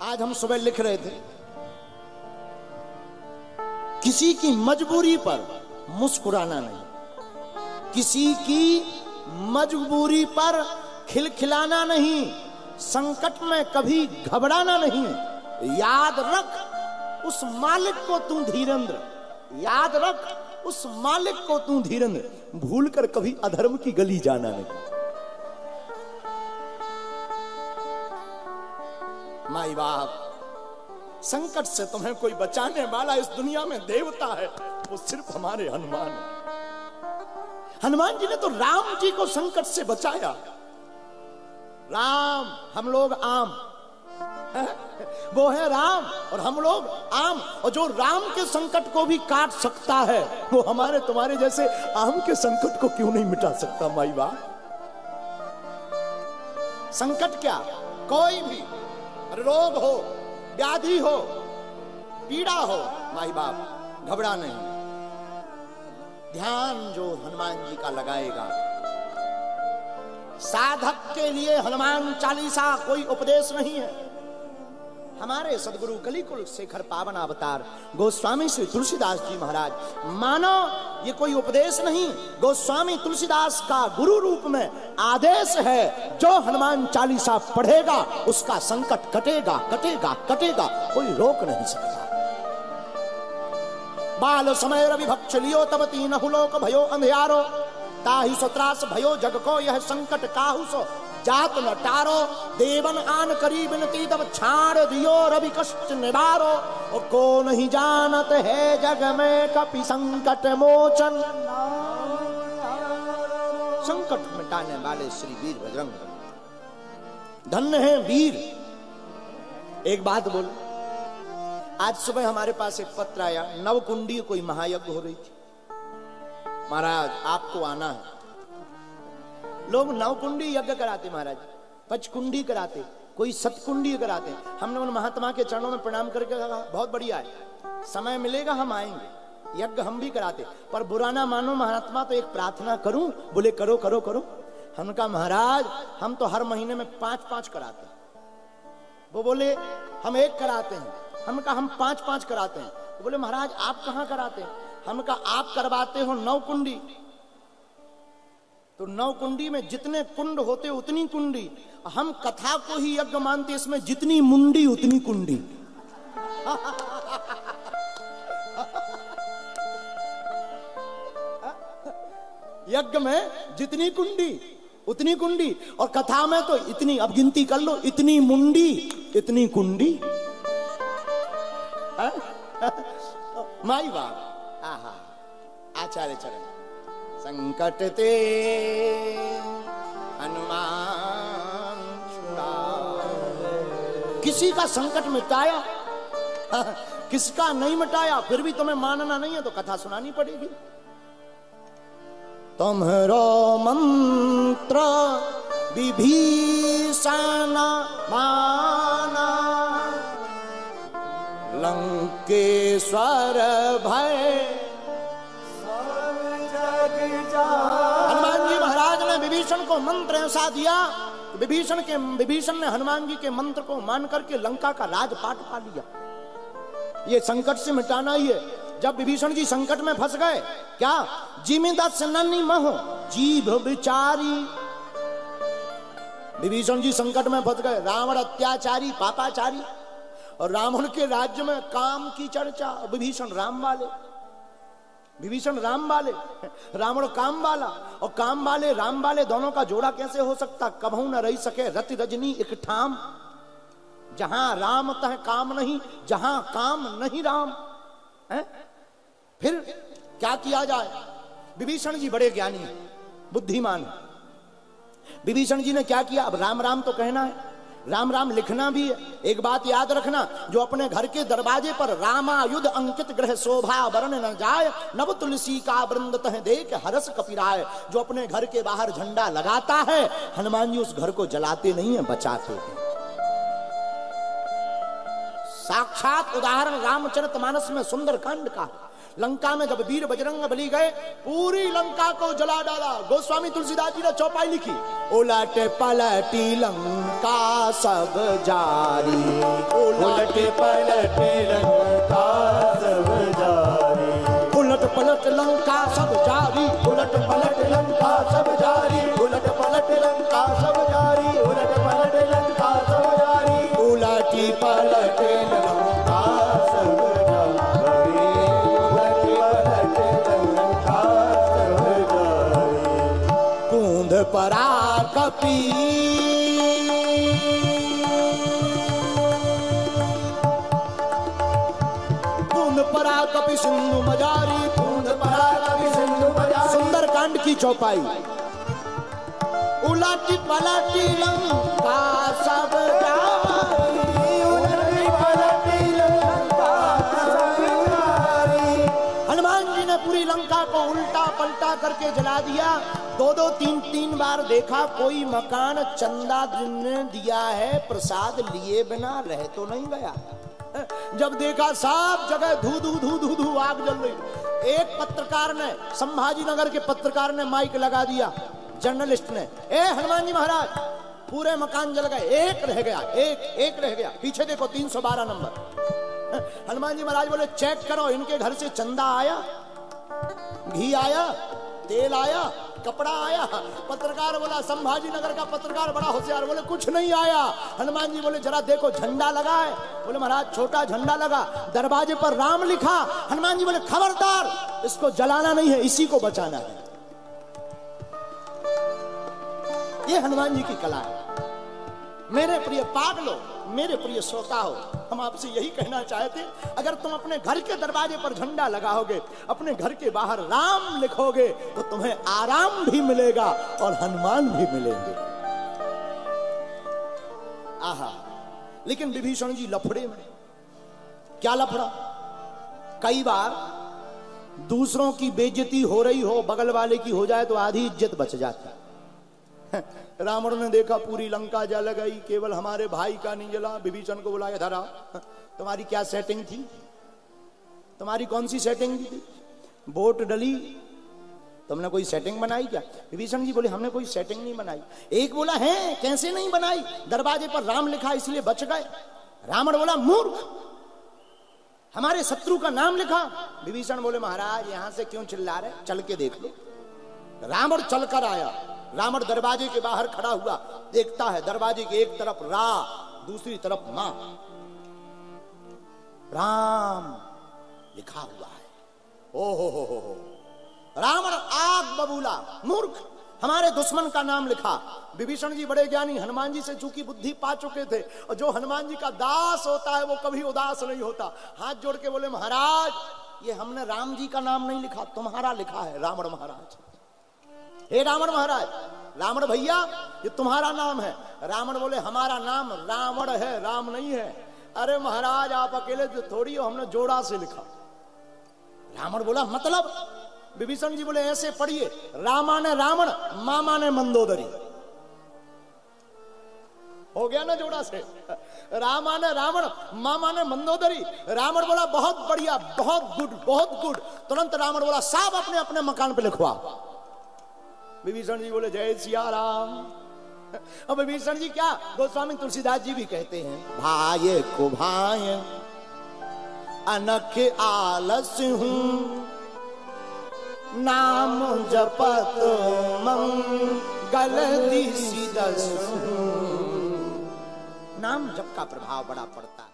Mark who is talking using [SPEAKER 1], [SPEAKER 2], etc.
[SPEAKER 1] आज हम सुबह लिख रहे थे, किसी की मजबूरी पर मुस्कुराना नहीं, किसी की मजबूरी पर खिलखिलाना नहीं, संकट में कभी घबराना नहीं। याद रख उस मालिक को तू धीरेंद्र, याद रख उस मालिक को तू धीरेंद्र, भूलकर कभी अधर्म की गली जाना नहीं। माई बाप, संकट से तुम्हें कोई बचाने वाला इस दुनिया में देवता है, वो सिर्फ हमारे हनुमान है। हनुमान जी ने तो राम जी को संकट से बचाया। राम, हम लोग आम, वो है राम और हम लोग आम, और जो राम के संकट को भी काट सकता है वो हमारे तुम्हारे जैसे आम के संकट को क्यों नहीं मिटा सकता। माई बाप, संकट क्या, कोई भी रोग हो, व्याधि हो, पीड़ा हो, माई बाप घबरा नहीं। ध्यान जो हनुमान जी का लगाएगा, साधक के लिए हनुमान चालीसा कोई उपदेश नहीं है। हमारे सदगुरु कलिकुल शेखर पावन अवतार गोस्वामी श्री तुलसीदास जी महाराज, मानो ये कोई उपदेश नहीं, गोस्वामी तुलसीदास का गुरु रूप में आदेश है, जो हनुमान चालीसा पढ़ेगा उसका संकट कटेगा कटेगा कटेगा, कोई रोक नहीं सकता। बाल समय रवि भक्ष लियो तब तीनहु लोक भयो अंधियारो, ताहि सो त्रास भयो जग को यह संकट काहू सो जात न टारो, देवन आन करी बिनती तब छाड़ दियो रवि कष्ट निवारो, और को नहीं जानत है जग में कपि संकट मोचन। संकट मिटाने वाले श्री वीर बजरंग, धन्य है वीर। एक बात बोल, आज सुबह हमारे पास एक पत्र आया, नवकुंडी कोई महायज्ञ हो रही थी, महाराज आपको आना है। लोग नवकुंडी यज्ञ कराते महाराज, पचकुंडी कराते, कोई सतकुंडी कराते। हमने उन महात्मा के चरणों में प्रणाम करके कहा बहुत बढ़िया है, समय मिलेगा हम आएंगे, यज्ञ हम भी कराते, पर बुरा ना मानो महात्मा, तो एक प्रार्थना करूं? बोले करो करो करो। हमने कहा महाराज हम तो हर महीने में 5-5 कराते हैं। वो बोले हम एक कराते हैं। हमने कहा हम 5-5 कराते हैं। वो बोले महाराज आप कहां कराते हैं? हमने कहा आप करवाते हो नवकुंडी, तो नवकुंडी में जितने कुंड होते उतनी कुंडी, हम कथा को ही यज्ञ मानते, इसमें जितनी मुंडी उतनी कुंडी। यज्ञ में जितनी कुंडी उतनी कुंडी, और कथा में तो इतनी, अब गिनती कर लो, इतनी मुंडी इतनी कुंडी। माई बाप, आहा, आचार्य चरण। संकट ते हनुमान छुड़ाए, किसी का संकट मिटाया, किसका नहीं मिटाया, फिर भी तुम्हें मानना नहीं है तो कथा सुनानी पड़ेगी। तुम्हारो मंत्र विभीषण माना, लंकेश्वर भय। हनुमान जी महाराज ने विभीषण को मंत्र ऐसा दिया, विभीषण ने हनुमान जी के मंत्र को मान करके लंका का राजपाट पा लिया। ये संकट से मिटाना ही है। जब विभीषण जी संकट में फंस गए, क्या जिमिदस नन्ही महो जीभ बिचारी, विभीषण जी संकट में फंस गए, रावण अत्याचारी पापाचारी, और रावण के राज्य में काम की चर्चा, विभीषण राम वाले, विभीषण राम वाले, रावण काम वाला, और काम वाले राम वाले, दोनों का जोड़ा कैसे हो सकता? कबहू न रही सके रति रजनी एक ठाम, जहां राम तह काम नहीं, जहां काम नहीं राम है। फिर क्या किया जाए? विभीषण जी बड़े ज्ञानी हैं, बुद्धिमान हैं। विभीषण जी ने क्या किया? अब राम राम तो कहना है, राम राम लिखना भी है। एक बात याद रखना, जो अपने घर के दरवाजे पर रामायुध अंकित ग्रह शोभा वर्ण न जाए, नव तुलसी का वृंद तह देख हरस कपिराय, जो अपने घर के बाहर झंडा लगाता है, हनुमान जी उस घर को जलाते नहीं है, बचाते हैं। साक्षात उदाहरण रामचरितमानस में सुंदर कांड का। लंका में जब वीर बजरंग बली गए, पूरी लंका को जला डाला। गोस्वामी तुलसीदास जी ने चौपाई लिखी, उलट पलटी लंका सब जारी,
[SPEAKER 2] पलट लंका सब जारी,
[SPEAKER 1] उलट पलट लंका सब जारी,
[SPEAKER 2] उलट पलट लंका सब जारी, उलट पलट लंका सब जारी, उलट पलट लंका सब जारी,
[SPEAKER 1] उलटी पलट
[SPEAKER 2] लंका सब जारी, उलट पलट लंका सब जारी।
[SPEAKER 1] कूंद परा कपी परा कपि सिंधु मजारी,
[SPEAKER 2] कूंद परा कपि सिंधु मजारी।
[SPEAKER 1] सुंदर कांड की चौपाई। उलटी पलटी लंका सब जारी,
[SPEAKER 2] उलटी पलटी लंका सब जारी।
[SPEAKER 1] हनुमान जी ने पूरी लंका को उल्टा पलटा करके जला दिया। दो दो तीन तीन बार देखा कोई मकान चंदा ने दिया है प्रसाद लिए बिना रह तो नहीं गया। जब देखा सब जगह धू धू धू धू धू आग जल रही। एक पत्रकार ने, संभाजी नगर के पत्रकार ने माइक लगा दिया, जर्नलिस्ट ने, ए हनुमान जी महाराज पूरे मकान जल गए, एक रह गया, एक रह गया, पीछे देखो 312 नंबर। हनुमान जी महाराज बोले चेक करो इनके घर से चंदा आया, घी आया, तेल आया, कपड़ा आया। पत्रकार बोला, संभाजी नगर का पत्रकार बड़ा होशियार, बोले कुछ नहीं आया। हनुमान जी बोले जरा देखो झंडा लगा है। बोले महाराज छोटा झंडा लगा, दरवाजे पर राम लिखा। हनुमान जी बोले खबरदार इसको जलाना नहीं है, इसी को बचाना है। ये हनुमान जी की कला है। मेरे प्रिय पागलो, मेरे प्रिय श्रोताओ, हम आपसे यही कहना चाहते, अगर तुम अपने घर के दरवाजे पर झंडा लगाओगे, अपने घर के बाहर राम लिखोगे, तो तुम्हें आराम भी मिलेगा और हनुमान भी मिलेंगे। आहा, लेकिन विभीषण जी लफड़े में। क्या लफड़ा? कई बार दूसरों की बेइज्जती हो रही हो, बगल वाले की हो जाए तो आधी इज्जत बच जाती। रावण ने देखा पूरी लंका जल गई, केवल हमारे भाई का नहीं जला। विभीषण को बुलाया, धरा तुम्हारी क्या सेटिंग थी, तुम्हारी कौन सी सेटिंग थी? वोट डली, तुमने कोई सेटिंग बनाई क्या? विभीषण जी बोले हमने कोई सेटिंग नहीं बनाई। एक बोला है कैसे नहीं बनाई, दरवाजे पर राम लिखा इसलिए बच गए। रावण बोला मूर्ख, हमारे शत्रु का नाम लिखा। विभीषण बोले महाराज यहां से क्यों चिल्ला रहे, चल के देख लो। रावण चलकर आया। रावण दरवाजे के बाहर खड़ा हुआ, देखता है दरवाजे की एक तरफ रा, दूसरी तरफ मां, राम लिखा हुआ है। ओ हो। रावण आग बबूला, मूर्ख, हमारे दुश्मन का नाम लिखा। विभीषण जी बड़े ज्ञानी, हनुमान जी से चूंकि बुद्धि पा चुके थे, और जो हनुमान जी का दास होता है वो कभी उदास नहीं होता। हाथ जोड़ के बोले महाराज ये हमने राम जी का नाम नहीं लिखा, तुम्हारा लिखा है रावण महाराज। हे रावण महाराज, रावण भैया ये तुम्हारा नाम है। रावण बोले हमारा नाम रावण है, राम नहीं है। अरे महाराज आप अकेले थोड़ी हो, हमने जोड़ा से लिखा। रावण बोला मतलब? विभीषण जी बोले ऐसे पढ़िए, रामा ने रावण, मामा ने मंदोदरी। हो गया ना जोड़ा से। रामा ने रावण, मामा ने मंदोदरी। रावण बोला बहुत बढ़िया, बहुत गुड, बहुत गुड। तुरंत रावण बोला सब अपने अपने मकान पे लिखवा। विभीषण जी बोले जय सिया राम। अब विभीषण जी क्या, गोस्वामी तुलसीदास जी भी कहते हैं, भाई को भाई अनख आलस हूं, नाम जपत मंगल दिसि दस। नाम जप का प्रभाव बड़ा पड़ता है।